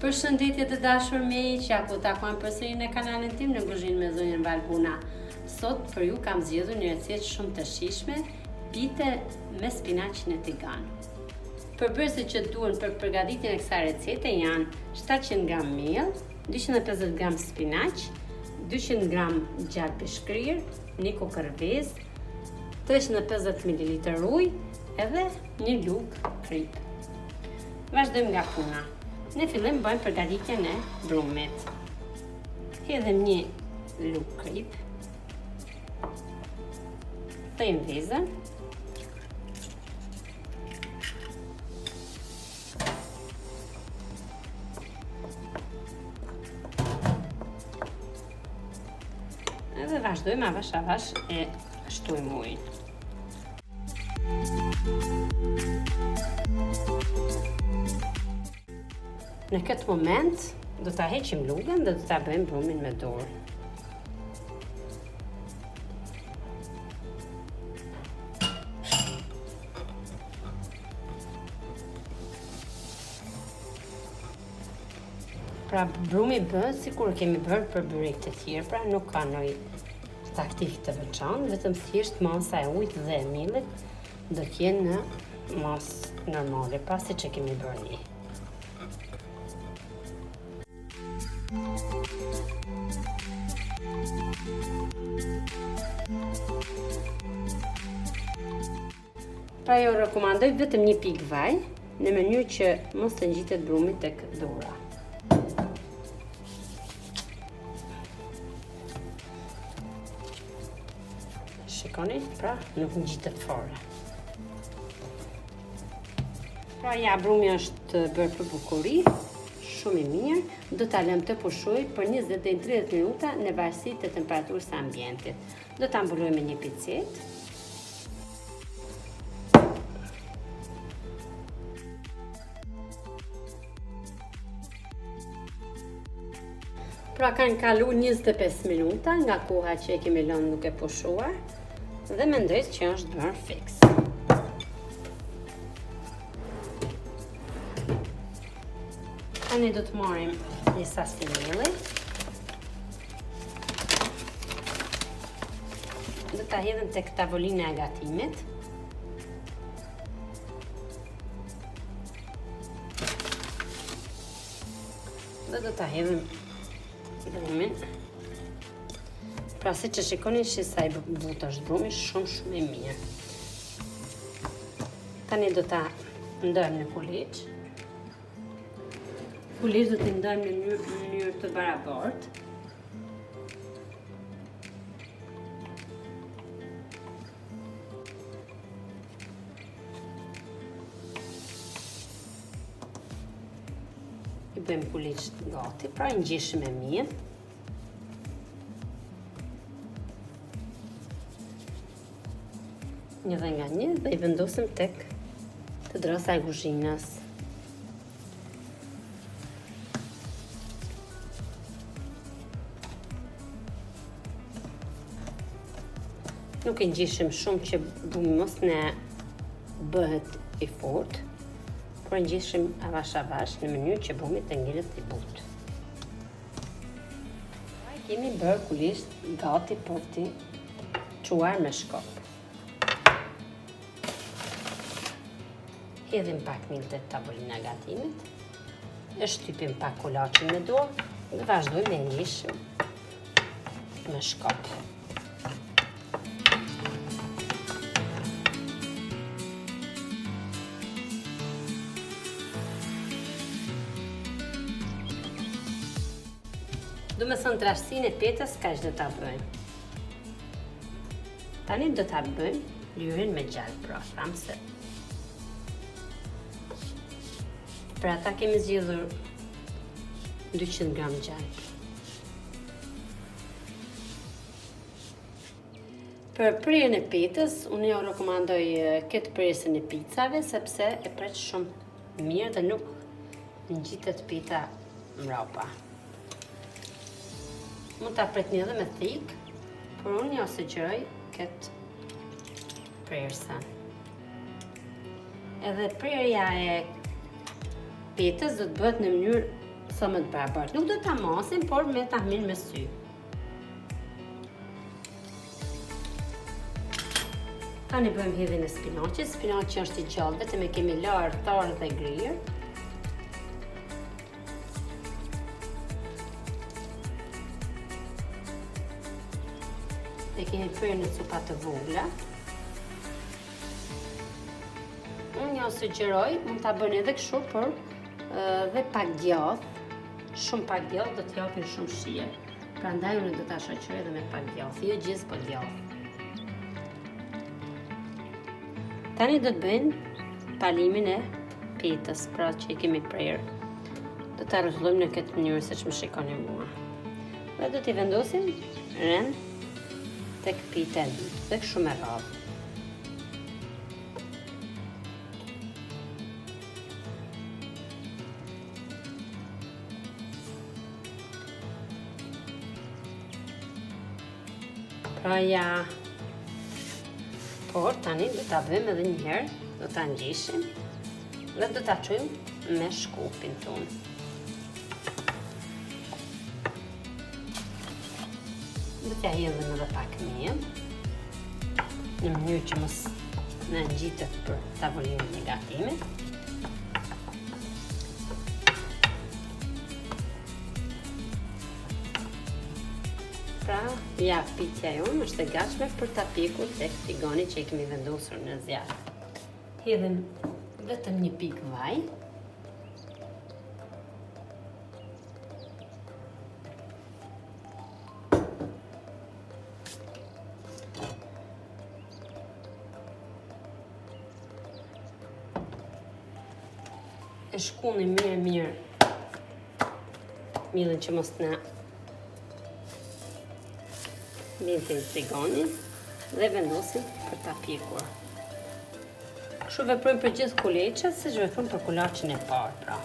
Përshëndetje të dashur miq, ja ku takuam përsëri në kanalin tim në kuzhinë me zonjën Valbuna. Sot për ju kam zgjedhur një recetë shumë të shijshme, pite me spinaqin e tigan. Përbërësit që duhen për përgatitjen e kësaj recete janë 700 g miell, 250 g spinaq, 200 g gjalp pishkrir, një kukërvez, 350 ml ujë edhe një lugë krip. Vazhdojmë nga puna. Ne fillim bëjmë përgatitjen e brumit. Hedhim një lugë krip. Thejmë vezën. Edhe vazhdojmë avash avash e shtojmë ujin. Në këtë moment, do ta heqim lugën dhe do ta bëjmë brumin me dorë. Pra brumi bëhet sikur kemi bërë për byrek të tjerë, pra nuk ka ndonjë taktik të veçantë, vetëm thjesht masa e ujit dhe e miellit do të jenë në masë normale, pra siç e kemi bërë ne. Pra jo rekomandoj vetëm një pikë vaj, në mënyrë që mos të ngjitet brumi tek dora. Shikoni, pra nuk ngjitet fare. Pra ja, brumi është bërë për bukuri, shumë i mirë, do ta lëm të pushojë për 20 deri në 30 minuta në varësi të temperaturës së ambientit. Do ta mbuloj me një picetë. Pra kanë kalu 25 minuta nga koha që e kemi lënë duke pushuar dhe mendoj që është bërë fiks. Tani do të marrim një sasi mielli. Do ta hedhim tek tavolina e gatimit. Dhe do ta hedhim brumin. Pra si që shikoni që sa i butë është brumi, shumë i mirë. Tani do ta ndojmë në kuliç. Kuliç do t'i ndojmë në mënyrë të barabartë. I bëjmë kuliç gati, pra i ngjeshëm e mirë. Një dhe nga një dhe i vendosim tek të drosa e kuzhinës. Nuk e ngjeshim shumë që brumi mos ne bëhet i fortë, por e ngjeshim avash avash në mënyrë që brumi të ngilet i butë. Kemi bërë kuliç gati për t'i çuar me shkop. Hedhim pak miell te tavolina e gatimit, e shtypim pak kolaçin me dorë dhe vazhdojmë me ngjeshëm me shkop. Do me thënë trashësinë e petës kaq do ta bëjmë. Tani do ta bëjmë lyrin me gjalp, pra tham se. Për ata kemi zgjedhur 200 g gjalp. Për prerjen e petës, unë jo rekomandoj këtë prerjen e picave, sepse e pret shumë mirë dhe nuk ngjitet pita mrapa. Mund ta pretni edhe me thikë, por unë jo sugjeroj këtë prerjen. Edhe prerja e petës do të bëhet në mënyrë sa më të barabartë. Nuk do ta masim, por me tahmin me sy. Tani bëjmë hedhjen e spinaqit. Spinaqi është i gjallë, vetëm e kemi larë tharë dhe grirë. E kemi prerë në copa të vogla. Unë jo sugjeroj, mund ta bëni edhe kështu, por dhe pak djathë. Shumë pak djathë do të japin shumë shije. Prandaj unë do ta shoqëroj edhe me pak djathë, jo gjithë, po djathë. Tani do të bëjmë palimin e petës, pra që i kemi prerë. Do ta rrotullojmë në këtë mënyrë siç më shikoni mua. Dhe do t'i vendosim rend tek pita e dytë, dhe kështu me radhë. Pra ja, por tani do ta bëjmë edhe një herë, do ta ngjeshim dhe do ta çojmë me shkopin tonë. Do t'ja hedhim edhe pak mijë, në mënyrë që mos na ngjitet për tavolinën e gatimit. Pra, ja, pitja jonë është e gatshme për ta pjekur tek tigani që i kemi vendosur në zjarr. Hedhim vetëm një pikë vaj. E shkuni mirë millën që mos na lidhin tiganin dhe vendosim për ta pjekur. Kështu veprojmë për gjithë kuleçat, siç veprojmë për kulaçin e parë, pra.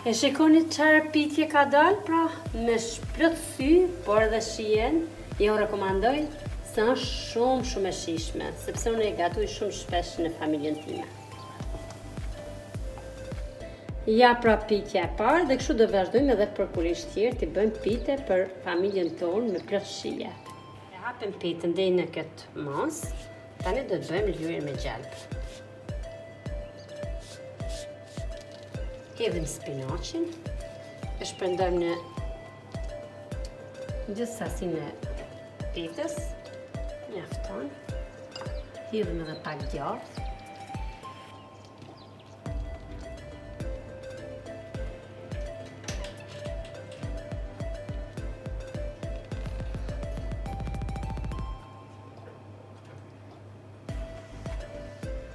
E shikoni çfarë pitje ka dalë, pra, me plot sy, por edhe shijen, jo rekomandoj, se është shumë e shijshme, sepse unë e gatuj shumë shpesh në familjen time. Ja, pra, pitja e parë, dhe kështu do vazhdojmë edhe për kulish tjerë të bëjmë pite për familjen tonë me plot shije. E hapim pitën deri në këtë mas, tani do të bëjmë lëkurën me gjalp. Hedhim spinaqin, e shpërndajmë në gjithë sasinë e pitës, mjafton. Hedhim edhe pak djathë.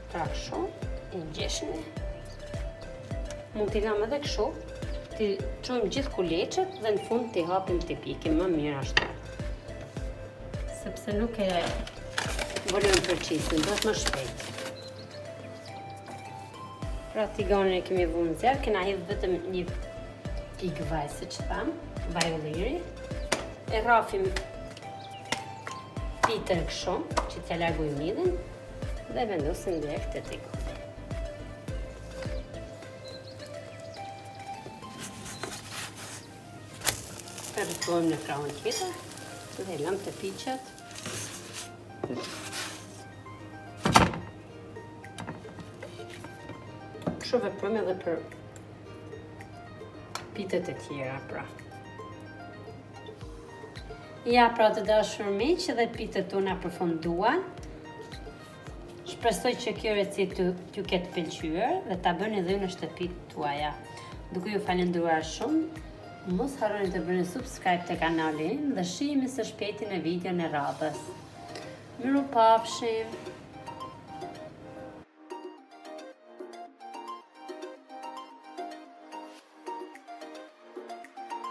Pra kështu, i ngjeshni. Mund t'i lam edhe kështu, t'i çojmë gjithë kuleçet dhe në fund t'i hapim t'i pikim më mirë ashtu. Sepse nuk e volojmë përqisin, do të më shpejt. Pra tiganin e kemi vënë në zjarr, kena hedhë vetëm një pikë vaj, siç tham, vaj ulliri. E rrafim pitën kështu, që t'ja largojmë midhin. Dhe vendosim direkt te tigani. E rrotulojmë në krahun tjetër dhe lëm të piqet. Kështu veprojmë edhe për pitet e tjera, pra. Ja, pra, të dashur miq, edhe pitet tona përfunduan. Shpresoj që kjo recetë t'ju ketë pëlqyer dhe ta bëni edhe në shtëpitë tuaja. Duke ju falendëruar shumë, mos harroni të bëni subscribe te kanali dhe shihemi së shpejti në video në radhës. Mirupafshim!